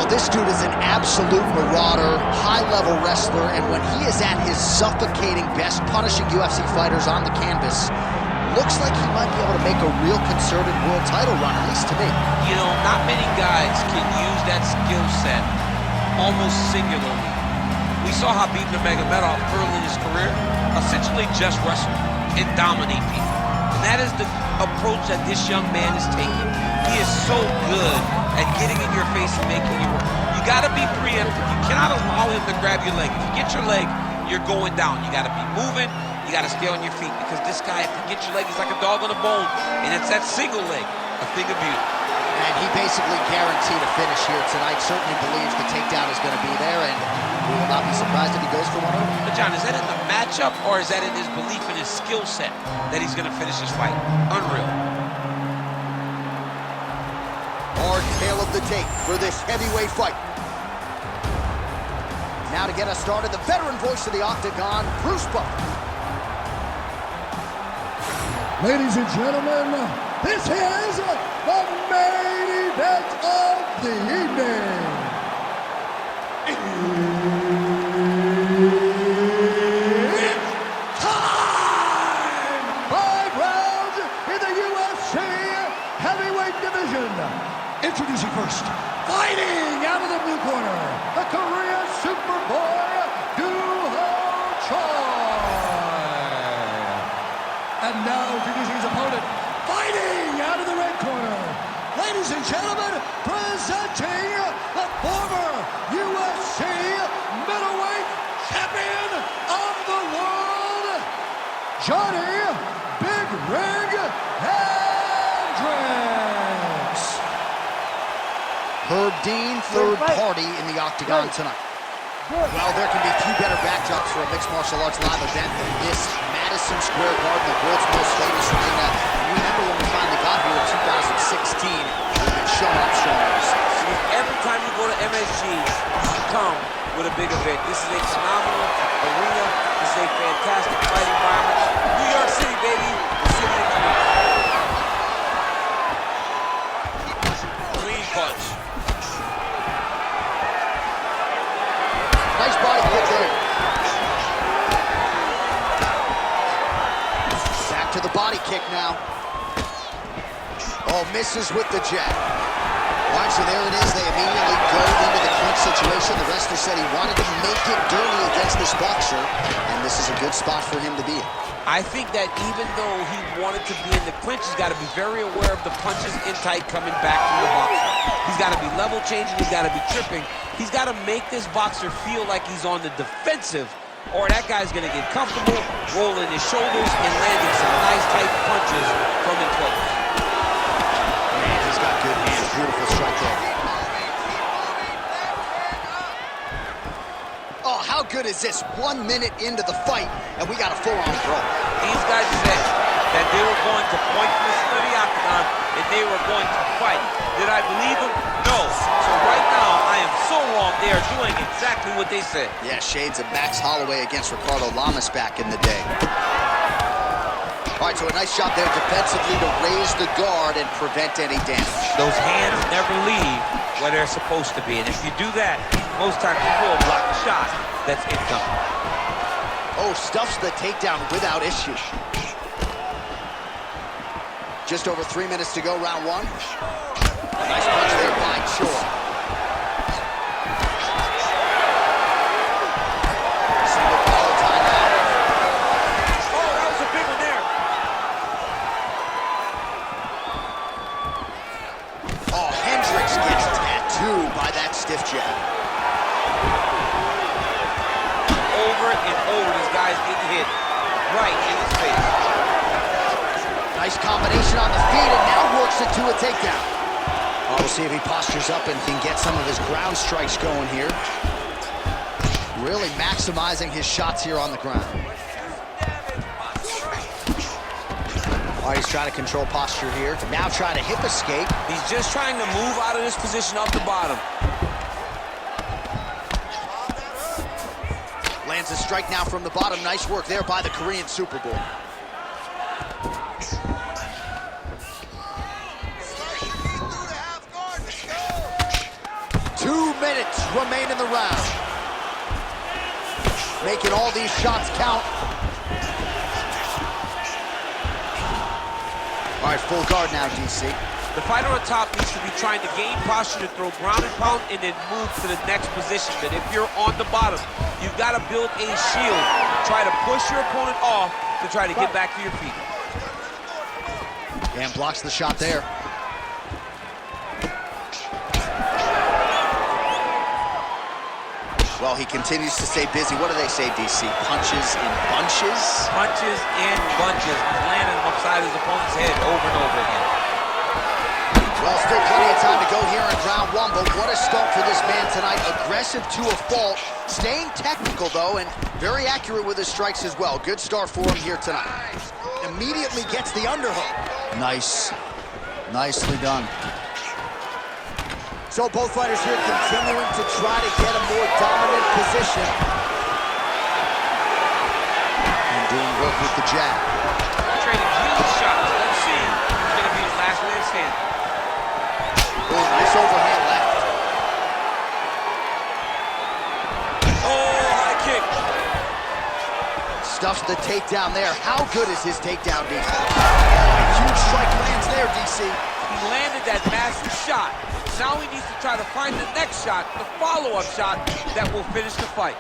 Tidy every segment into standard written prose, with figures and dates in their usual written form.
this dude is an absolute marauder, high-level wrestler, and when he is at his suffocating best, punishing UFC fighters on the canvas, looks like he might be able to make a real concerted world title run, at least to me. You know, not many guys can use that skill set almost singularly. We saw how Habib Nurmagomedov early in his career essentially just wrestle and dominate people. And that is the approach that this young man is taking. He is so good at getting in your face and making you work. You gotta be preemptive. You cannot allow him to grab your leg. If you get your leg, you're going down. You gotta be moving. You gotta stay on your feet because this guy, if you get your leg, he's like a dog on a bone. And it's that single leg, a thing of beauty. And he basically guaranteed a finish here tonight. Certainly believes the takedown is going to be there, and we will not be surprised if he goes for one over. But John, is that in the matchup or is that in his belief in his skill set that he's going to finish his fight? Unreal. Our tale of the tape for this heavyweight fight. Now to get us started, the veteran voice of the Octagon, Bruce Buffer. Ladies and gentlemen, this is the main event of the evening. It's time! 5 rounds in the UFC heavyweight division. Introducing first, fighting out of the blue corner, the Korean Superboy, and now introducing his opponent, fighting out of the red corner. Ladies and gentlemen, presenting the former UFC middleweight champion of the world, Johnny Big Rig Hendricks. Herb Dean, third party in the Octagon tonight. Well, there can be few better backdrops for a mixed martial arts live event than this Madison Square Garden, the world's most famous arena. You remember when we finally got here in 2016, we've been showing up ever since. Every time you go to MSG, you come with a big event. This is a phenomenal arena. This is a fantastic fight environment. New York City, baby. The city of dreams. Clean punch. Nice body kick there. Back to the body kick now. Oh, misses with the jab. All right, so there it is. They immediately go into the clinch situation. The wrestler said he wanted to make it dirty against this boxer, and this is a good spot for him to be in. I think that even though he wanted to be in the clinch, he's got to be very aware of the punches in tight coming back from the boxer. He's got to be level changing. He's got to be tripping. He's got to make this boxer feel like he's on the defensive, or that guy's going to get comfortable, rolling his shoulders, and landing some nice tight punches from in place. Man, he's got good hands. Beautiful strike there. Oh, how good is this? 1 minute into the fight, and we got a full-on throw. These guys said that they were going to point from the octagon and they were going to fight. Did I believe them? No. So right now, I am so wrong. They are doing exactly what they said. Yeah, shades of Max Holloway against Ricardo Lamas back in the day. All right, so a nice shot there defensively to raise the guard and prevent any damage. Those hands never leave where they're supposed to be. And if you do that, most times you will block the shot that's incoming. Oh, stuffs the takedown without issue. Just over 3 minutes to go, round one. Nice punch there by Choi. Single collar timeout. Oh, that was a big one there. Oh, Hendricks gets tattooed by that stiff jab. Over and over, this guy's getting hit right in his face. Nice combination on the feet, and now works it to a takedown. Oh, we'll see if he postures up and can get some of his ground strikes going here. Really maximizing his shots here on the ground. Oh, he's trying to control posture here. Now trying to hip escape. He's just trying to move out of this position off the bottom. Lands a strike now from the bottom. Nice work there by the Korean Superboy. 2 remain in the round. Making all these shots count. All right, full guard now, DC. The fighter on top needs to be trying to gain posture to throw ground and pound and then move to the next position. But if you're on the bottom, you've got to build a shield. Try to push your opponent off to try to get back to your feet. And blocks the shot there. Well, he continues to stay busy. What do they say, DC? Punches in bunches? Punches in bunches. Landing them upside his opponent's head over and over again. Well, still plenty of time to go here in round one, but what a start for this man tonight. Aggressive to a fault. Staying technical, though, and very accurate with his strikes as well. Good start for him here tonight. Immediately gets the underhook. Nice. Nicely done. So both fighters here continuing to try to get a more dominant position. And doing work with the jab. Trading huge shots. Let's see who's going to be his last man standing. Oh, nice overhand left. Oh, high kick. Stuffs the takedown there. How good is his takedown defense? Oh, huge strike lands there, DC. He landed that massive shot. Now he needs to try to find the next shot, the follow-up shot that will finish the fight.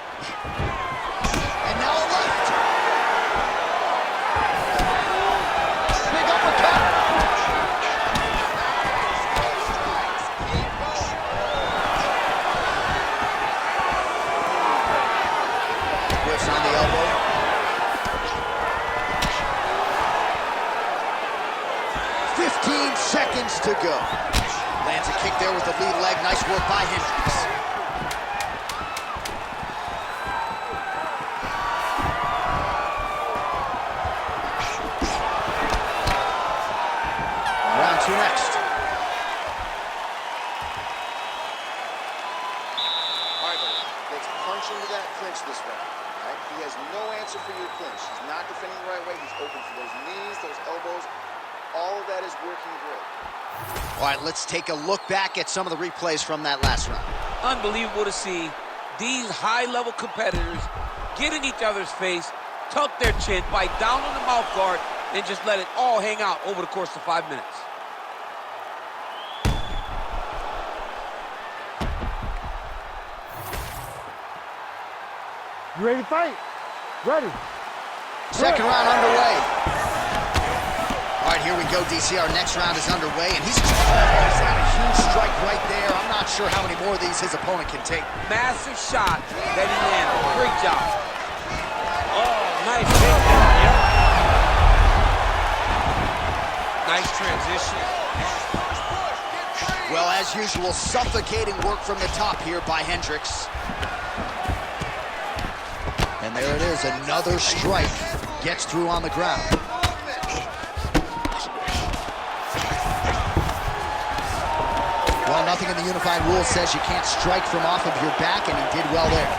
And now a left. Big uppercut. Whips on the elbow. 15 seconds to go. Lands a kick there with the lead leg. Nice work by Hendricks. Round two next. All right, buddy. Let's punch into that clinch this round. All right? He has no answer for your clinch. He's not defending the right way. He's open for those knees, those elbows. All of that is working great. All right, let's take a look back at some of the replays from that last round. Unbelievable to see these high-level competitors get in each other's face, tuck their chin, bite down on the mouth guard, and just let it all hang out over the course of 5 minutes. You ready to fight? Ready. Second round underway. All right, here we go, DC. Our next round is underway, and he's got a huge strike right there. I'm not sure how many more of these his opponent can take. Massive shot that he landed. Great job. Oh, nice takedown. Yep. Nice transition. Well, as usual, suffocating work from the top here by Hendricks. And there it is, another strike. Gets through on the ground. Well, nothing in the unified rules says you can't strike from off of your back, and he did well there.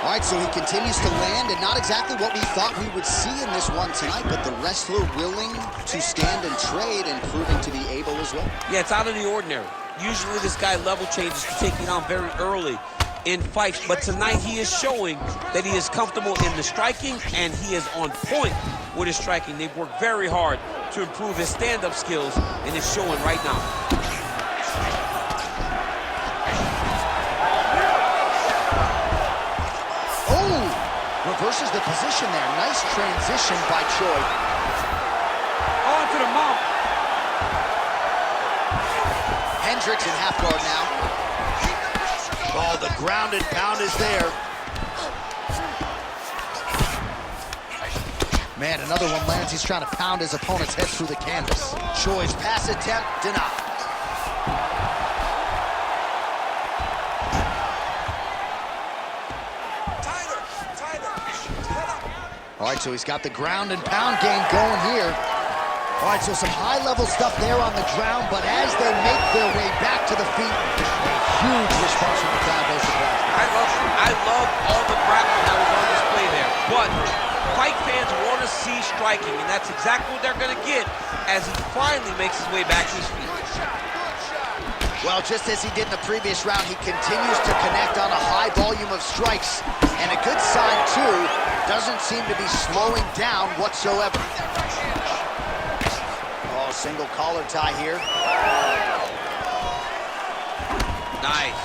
All right, so he continues to land, and not exactly what we thought we would see in this one tonight, but the wrestler willing to stand and trade and proving to be able as well. Yeah, it's out of the ordinary. Usually this guy level changes to take you down very early in fights, but tonight he is showing that he is comfortable in the striking, and he is on point with his striking. They've worked very hard to improve his stand-up skills, and it's showing right now. Reverses the position there. Nice transition by Choi. On to the mount. Hendricks in half guard now. Oh, the ground and pound is there. Man, another one lands. He's trying to pound his opponent's head through the canvas. Choi's pass attempt denied. All right, so he's got the ground and pound game going here. All right, so some high-level stuff there on the ground, but as they make their way back to the feet, a huge response from the crowd. No surprise. I love all the grappling that was on display there, but fight fans want to see striking, and that's exactly what they're going to get as he finally makes his way back to his feet. Well, just as he did in the previous round, he continues to connect on a high volume of strikes. And a good sign, too, doesn't seem to be slowing down whatsoever. Oh, single collar tie here. Nice.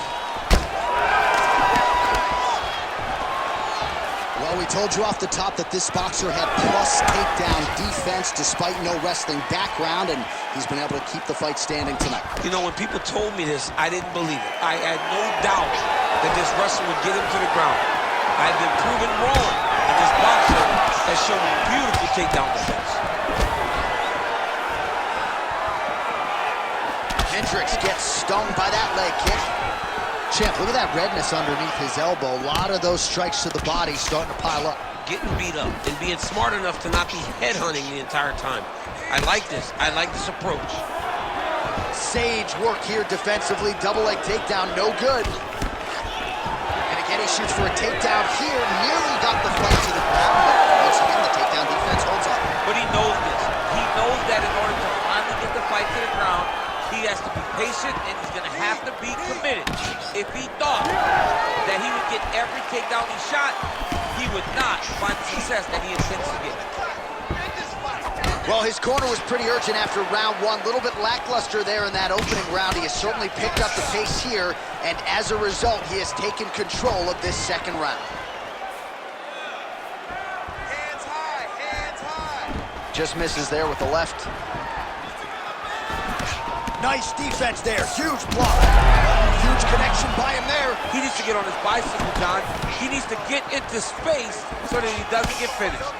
Well, we told you off the top that this boxer had plus takedown defense despite no wrestling background, and he's been able to keep the fight standing tonight. You know, when people told me this, I didn't believe it. I had no doubt that this wrestler would get him to the ground. I've been proven wrong, and this boxer has shown beautiful takedown defense. Hendricks gets stung by that leg kick. Champ, look at that redness underneath his elbow. A lot of those strikes to the body starting to pile up. Getting beat up and being smart enough to not be headhunting the entire time. I like this. I like this approach. Sage work here defensively. Double leg takedown, no good. And again, he shoots for a takedown here. Nearly got the fight to the ground, but once again, the takedown defense holds up. But he knows this. He knows that in order to finally get the fight to the ground, he has to be patient, and he's going to have to be committed. If he thought that he would get every takedown he shot, he would not find the success that he intends to get. Well, his corner was pretty urgent after round one. A little bit lackluster there in that opening round. He has certainly picked up the pace here, and as a result, he has taken control of this second round. Hands high, hands high. Just misses there with the left. Nice defense there, huge block. Huge connection by him there. He needs to get on his bicycle, John. He needs to get into space so that he doesn't get finished.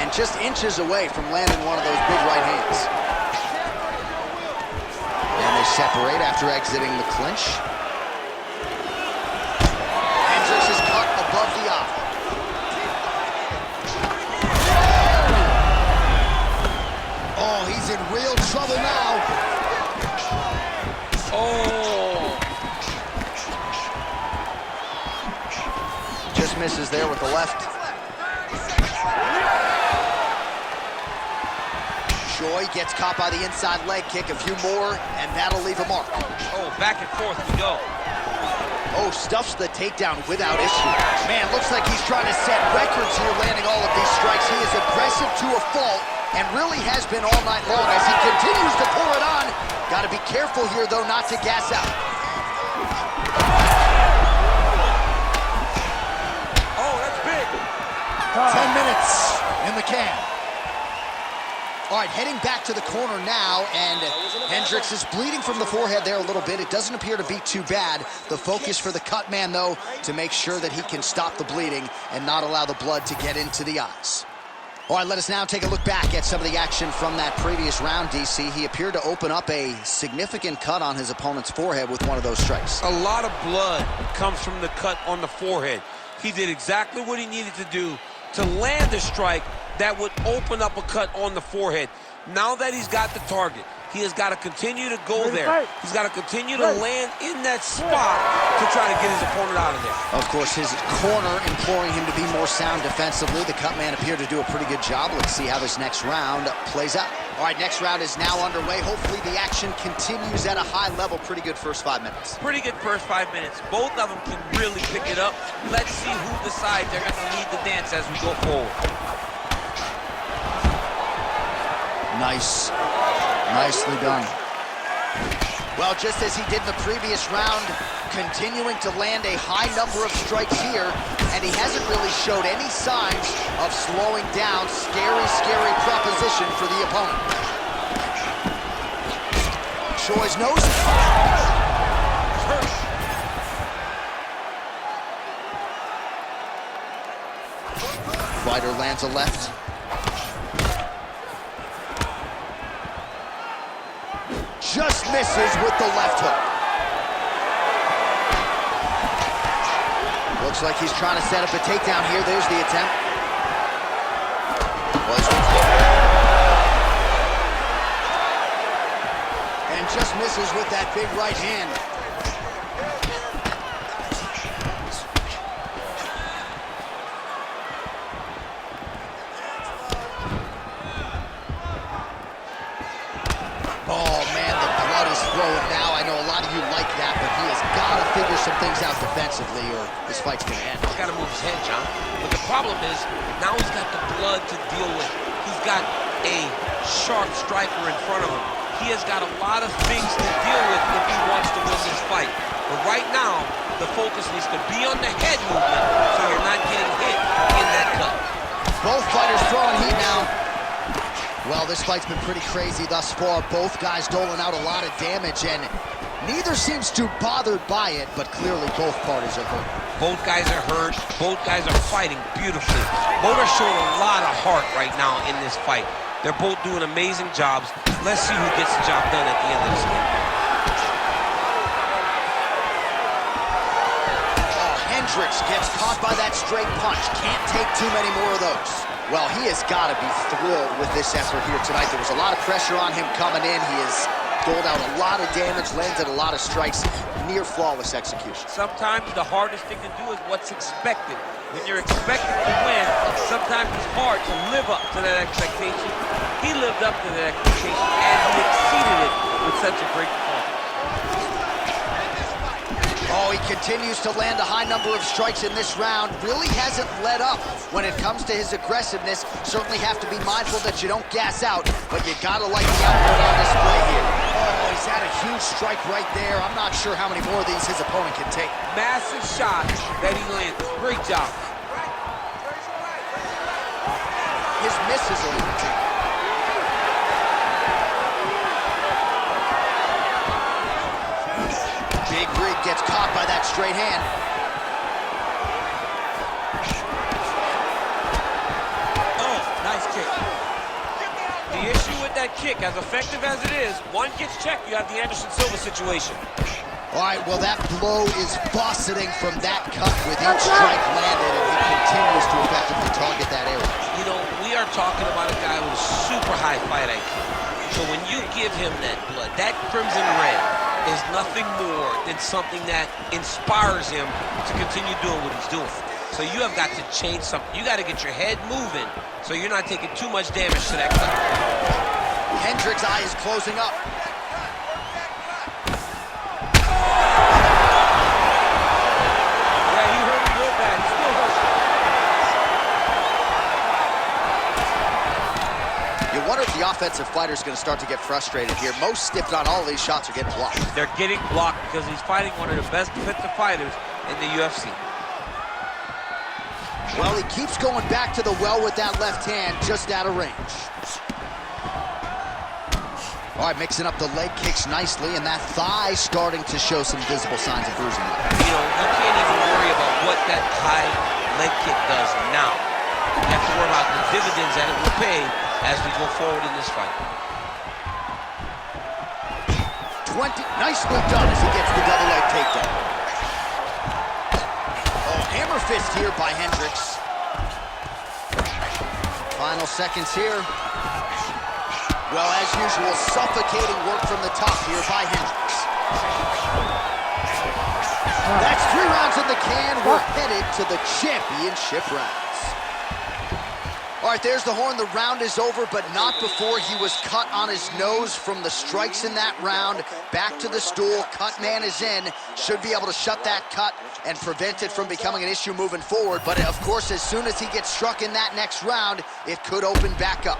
And just inches away from landing one of those big right hands. And they separate after exiting the clinch. Hendricks is cut above the eye. Oh, he's in real trouble now. Oh. Just misses there with the left. Joy gets caught by the inside leg kick. A few more, and that'll leave a mark. Oh, back and forth we go. Oh, stuffs the takedown without issue. Man, looks like he's trying to set records here, landing all of these strikes. He is aggressive to a fault, and really has been all night long as he continues to pour it on. Got to be careful here, though, not to gas out. Oh, that's big. 10 minutes in the can. All right, heading back to the corner now, and Hendricks is bleeding from the forehead there a little bit. It doesn't appear to be too bad. The focus for the cut man, though, to make sure that he can stop the bleeding and not allow the blood to get into the eyes. All right, let us now take a look back at some of the action from that previous round, DC. He appeared to open up a significant cut on his opponent's forehead with one of those strikes. A lot of blood comes from the cut on the forehead. He did exactly what he needed to do to land a strike that would open up a cut on the forehead. Now that he's got the target, he has got to continue to go there. He's got to continue to land in that spot to try to get his opponent out of there. Of course, his corner imploring him to be more sound defensively. The cut man appeared to do a pretty good job. Let's see how this next round plays out. All right, next round is now underway. Hopefully the action continues at a high level. Pretty good first 5 minutes. Pretty good first 5 minutes. Both of them can really pick it up. Let's see who decides they're going to lead the dance as we go forward. Nice. Nicely done. Well, just as he did in the previous round, continuing to land a high number of strikes here, and he hasn't really showed any signs of slowing down. Scary, scary proposition for the opponent. Choi's nose. Fighter lands a left. Just misses with the left hook. Looks like he's trying to set up a takedown here. There's the attempt. And just misses with that big right hand. up defensively or this fight's gonna end. He's got to move his head, John. But the problem is, now he's got the blood to deal with. He's got a sharp striker in front of him. He has got a lot of things to deal with if he wants to win this fight. But right now, the focus needs to be on the head movement so you're not getting hit in that cut. Both fighters throwing heat now. Well, this fight's been pretty crazy thus far. Both guys doling out a lot of damage, and neither seems too bothered by it, but clearly both parties are hurt. Both guys are hurt. Both guys are fighting beautifully. Both are showing a lot of heart right now in this fight. They're both doing amazing jobs. Let's see who gets the job done at the end of this game. Oh, Hendricks gets caught by that straight punch. Can't take too many more of those. Well, he has got to be thrilled with this effort here tonight. There was a lot of pressure on him coming in. He has doled out a lot of damage, landed a lot of strikes, near flawless execution. Sometimes the hardest thing to do is what's expected. When you're expected to win, sometimes it's hard to live up to that expectation. He lived up to that expectation, and he exceeded it with such a great performance. Oh, he continues to land a high number of strikes in this round. Really hasn't let up when it comes to his aggressiveness. Certainly have to be mindful that you don't gas out, but you gotta like the output on display here. Oh, he's had a huge strike right there. I'm not sure how many more of these his opponent can take. Massive shot that he landed. Great job. His misses are limited. Big Rig gets caught by that straight hand. Oh, nice kick. The issue with that kick, as effective as it is, one gets checked, you have the Anderson Silva situation. All right, well, that blow is buffeting from that cut with each strike landed, and he continues to effectively target that area. You know, we are talking about a guy with a super high fight IQ. So when you give him that blood, that crimson red is nothing more than something that inspires him to continue doing what he's doing. So you have got to change something. You got to get your head moving so you're not taking too much damage to that cut. Hendricks' eye is closing up. Yeah, he hurt me real bad. He still hurt. You wonder if the offensive fighter's going to start to get frustrated here. Most, if not all of these shots are getting blocked. They're getting blocked because he's fighting one of the best defensive fighters in the UFC. Well, he keeps going back to the well with that left hand, just out of range. All right, mixing up the leg kicks nicely, and that thigh starting to show some visible signs of bruising. You know, you can't even worry about what that high leg kick does now. You have to worry about the dividends that it will pay as we go forward in this fight. 20, nicely done as he gets the double leg takedown. Oh, hammer fist here by Hendricks. Final seconds here. Well, as usual, suffocating work from the top here by Hendricks. That's 3 rounds in the can. We're headed to the championship rounds. All right, there's the horn. The round is over, but not before he was cut on his nose from the strikes in that round. Back to the stool. Cut man is in. Should be able to shut that cut and prevent it from becoming an issue moving forward. But, of course, as soon as he gets struck in that next round, it could open back up.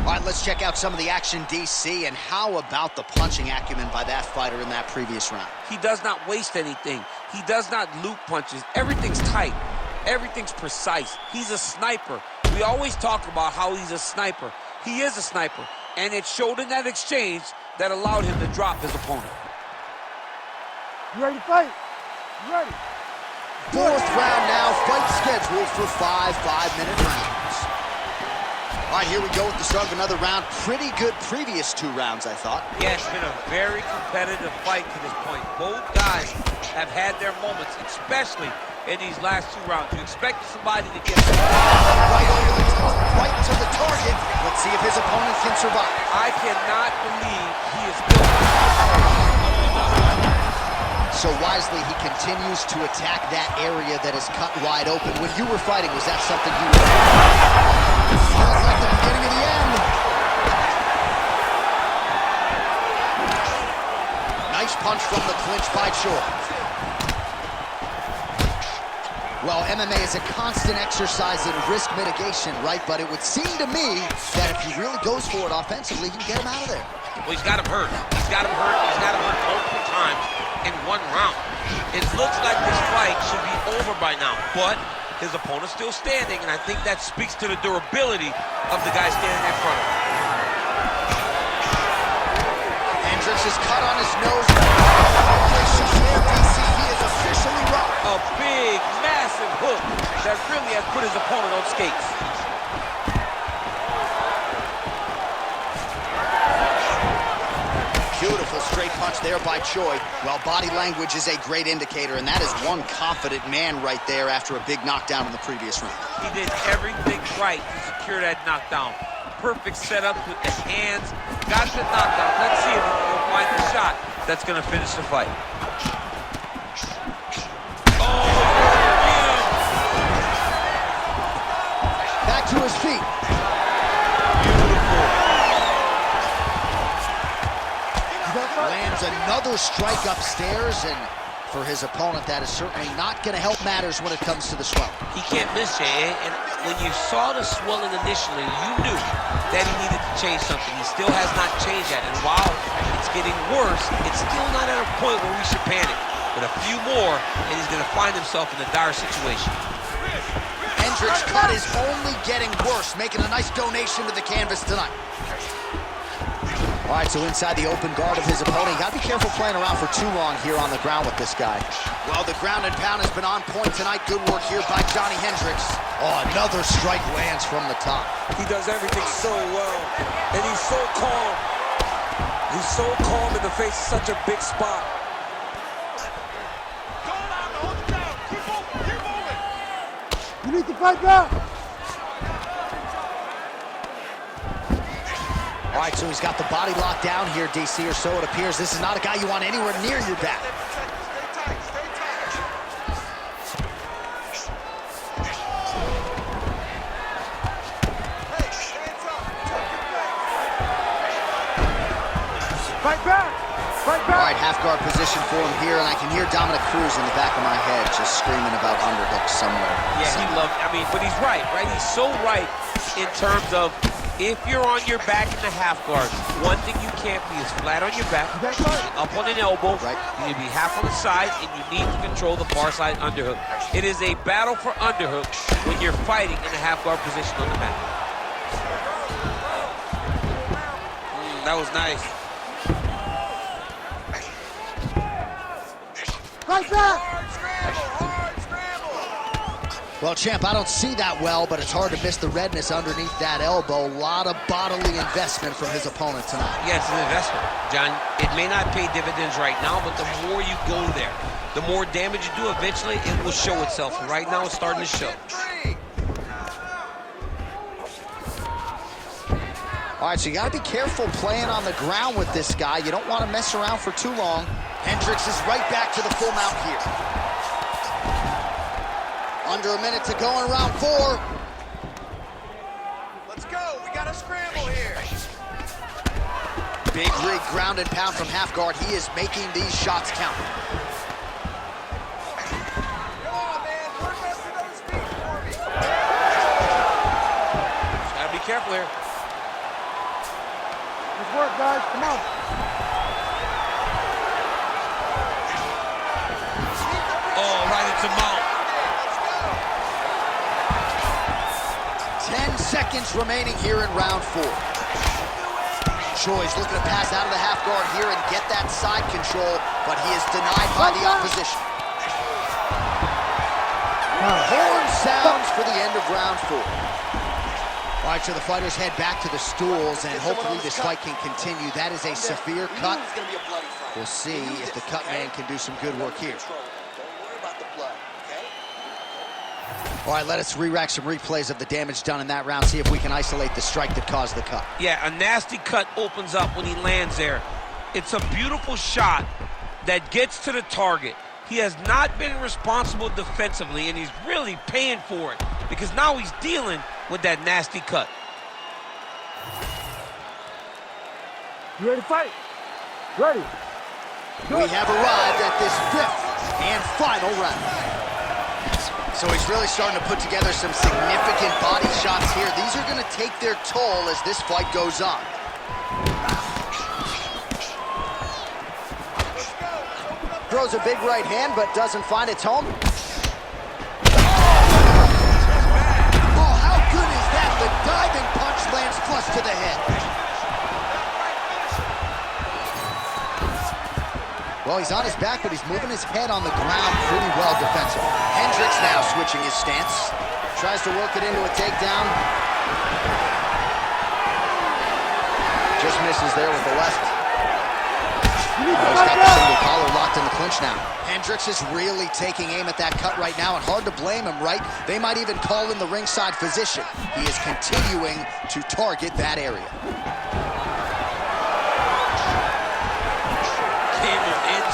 All right, let's check out some of the action, DC, and how about the punching acumen by that fighter in that previous round? He does not waste anything. He does not loop punches. Everything's tight. Everything's precise. He's a sniper. We always talk about how he's a sniper. He is a sniper, and it showed in that exchange that allowed him to drop his opponent. You ready to fight? You ready? 4th round now, fight scheduled for 5 5-minute rounds. All right, here we go with the start of another round. Pretty good previous 2 rounds, I thought. Yeah, it's been a very competitive fight to this point. Both guys have had their moments, especially in these last 2 rounds. You expect somebody to get right to the target. Let's see if his opponent can survive. I cannot believe he is still. So wisely, he continues to attack that area that is cut wide open. When you were fighting, was that something you were... Feels like the beginning of the end. punch from the clinch by Choi. Well, MMA is a constant exercise in risk mitigation, right? But it would seem to me that if he really goes for it offensively, he can get him out of there. Well, he's got him hurt. He's got him hurt. He's got him hurt multiple times in one round. It looks like this fight should be over by now, but his opponent's still standing, and I think that speaks to the durability of the guy standing in front of him. Hendricks is cut on his nose. DC, he is officially rocked. A big, massive hook that really has put his opponent on skates. Beautiful straight punch there by Choi. Well, body language is a great indicator, and that is one confident man right there after a big knockdown in the previous round. He did everything right to secure that knockdown. Perfect setup with the hands. Got the knockdown. Let's see if he can find the shot that's going to finish the fight. Back to his feet. Lands another strike upstairs, and for his opponent, that is certainly not going to help matters when it comes to the swelling. He can't miss, Jay, and when you saw the swelling initially, you knew that he needed to change something. He still has not changed that, and while it's getting worse, it's still not at a point where we should panic. But a few more, and he's going to find himself in a dire situation. Hendricks' cut is only getting worse, making a nice donation to the canvas tonight. All right, so inside the open guard of his opponent, you got to be careful playing around for too long here on the ground with this guy. Well, the ground and pound has been on point tonight. Good work here by Johnny Hendricks. Oh, another strike lands from the top. He does everything so well, and he's so calm. He's so calm in the face of such a big spot. You need to fight back. All right, so he's got the body locked down here, DC, or so it appears. This is not a guy you want anywhere near your back. Fight back. Fight All back. right, half guard position for him here, and I can hear Dominic Cruz in the back of my head just screaming about underhooks somewhere. Yeah, he loved, but he's right? He's so right in terms of if you're on your back in the half guard, one thing you can't be is flat on your back, up on an elbow. Right. You need to be half on the side, and you need to control the far side underhook. It is a battle for underhook when you're fighting in a half guard position on the mat. That was nice. Fight back. Well, champ, I don't see that well, but it's hard to miss the redness underneath that elbow. A lot of bodily investment from his opponent tonight. Yeah, it's an investment, John. It may not pay dividends right now, but the more you go there, the more damage you do, eventually it will show itself. Right now, it's starting to show. All right, so you got to be careful playing on the ground with this guy. You don't want to mess around for too long. Hendricks is right back to the full mount here. Under a minute to go in round 4. Let's go. We got a scramble here. Big rig ground and pound from half guard. He is making these shots count. Come on, man. Work us to those feet for me. Gotta be careful here. Let's work, guys. Come on. Oh, right into mount. 10 seconds remaining here in round 4. Choi's looking to pass out of the half guard here and get that side control, but he is denied by the opposition. Horn sounds for the end of round 4. All right, so the fighters head back to the stools, and hopefully this fight can continue. That is a severe cut. We'll see if the cut man can do some good work here. All right, let us re-rack some replays of the damage done in that round, see if we can isolate the strike that caused the cut. Yeah, a nasty cut opens up when he lands there. It's a beautiful shot that gets to the target. He has not been responsible defensively, and he's really paying for it because now he's dealing with that nasty cut. You ready to fight? Ready. We have arrived at this 5th and final round. So he's really starting to put together some significant body shots here. These are going to take their toll as this fight goes on. Throws a big right hand, but doesn't find its home. Oh, how good is that? The diving punch lands flush to the head. Well, he's on his back, but he's moving his head on the ground pretty well defensively. Hendricks now switching his stance. Tries to work it into a takedown. Just misses there with the left. He's got the single collar locked in the clinch now. Hendricks is really taking aim at that cut right now, and hard to blame him, right? They might even call in the ringside physician. He is continuing to target that area.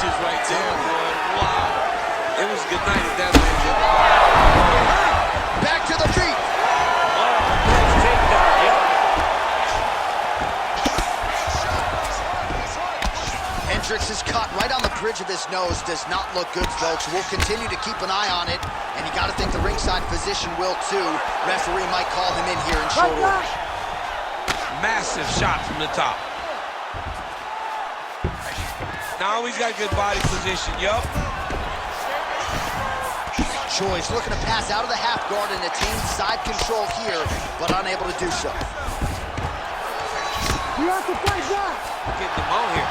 Right there, boy. Wow. It was good night at that moment. Back to the feet. Oh, nice takedown. Yep. Hendricks is caught right on the bridge of his nose. Does not look good, folks. We'll continue to keep an eye on it, and you got to think the ringside physician will too. Referee might call him in here in short order. Massive shot from the top. Now he's got good body position, yup. Choi's looking to pass out of the half guard and attain side control here, but unable to do so. You have to fight back. Getting them on here.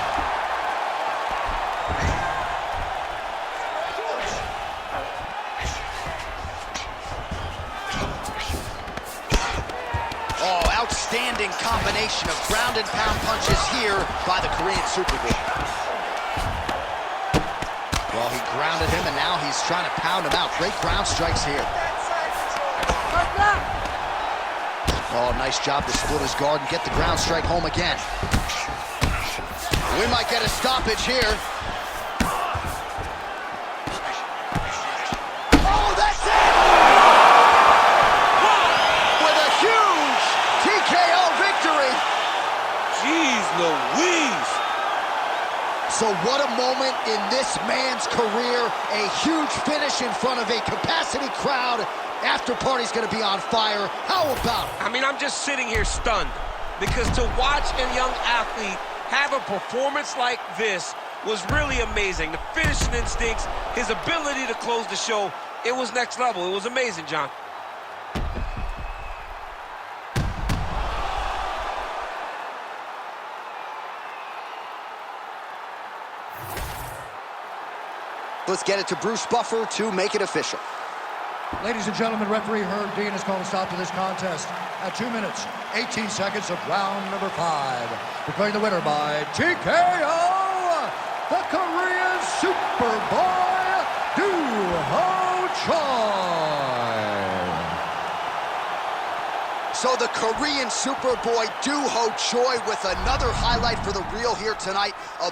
Oh, outstanding combination of ground and pound punches here by the Korean Superboy. Well, he grounded him, and now he's trying to pound him out. Great ground strikes here. Oh, nice job to split his guard and get the ground strike home again. We might get a stoppage here. Oh, that's it! With a huge TKO victory. Jeez Louise. So what a moment in this man's career. A huge finish in front of a capacity crowd. After party's gonna be on fire. How about it? I mean, I'm just sitting here stunned because to watch a young athlete have a performance like this was really amazing. The finishing instincts, his ability to close the show, it was next level. It was amazing, John. Let's get it to Bruce Buffer to make it official. Ladies and gentlemen, referee Herb Dean has called a stop to this contest at 2 minutes, 18 seconds of round number 5. Declaring the winner by TKO, the Korean Superboy, Doo-Ho Choi. So the Korean Superboy Doo-Ho Choi with another highlight for the reel here tonight. A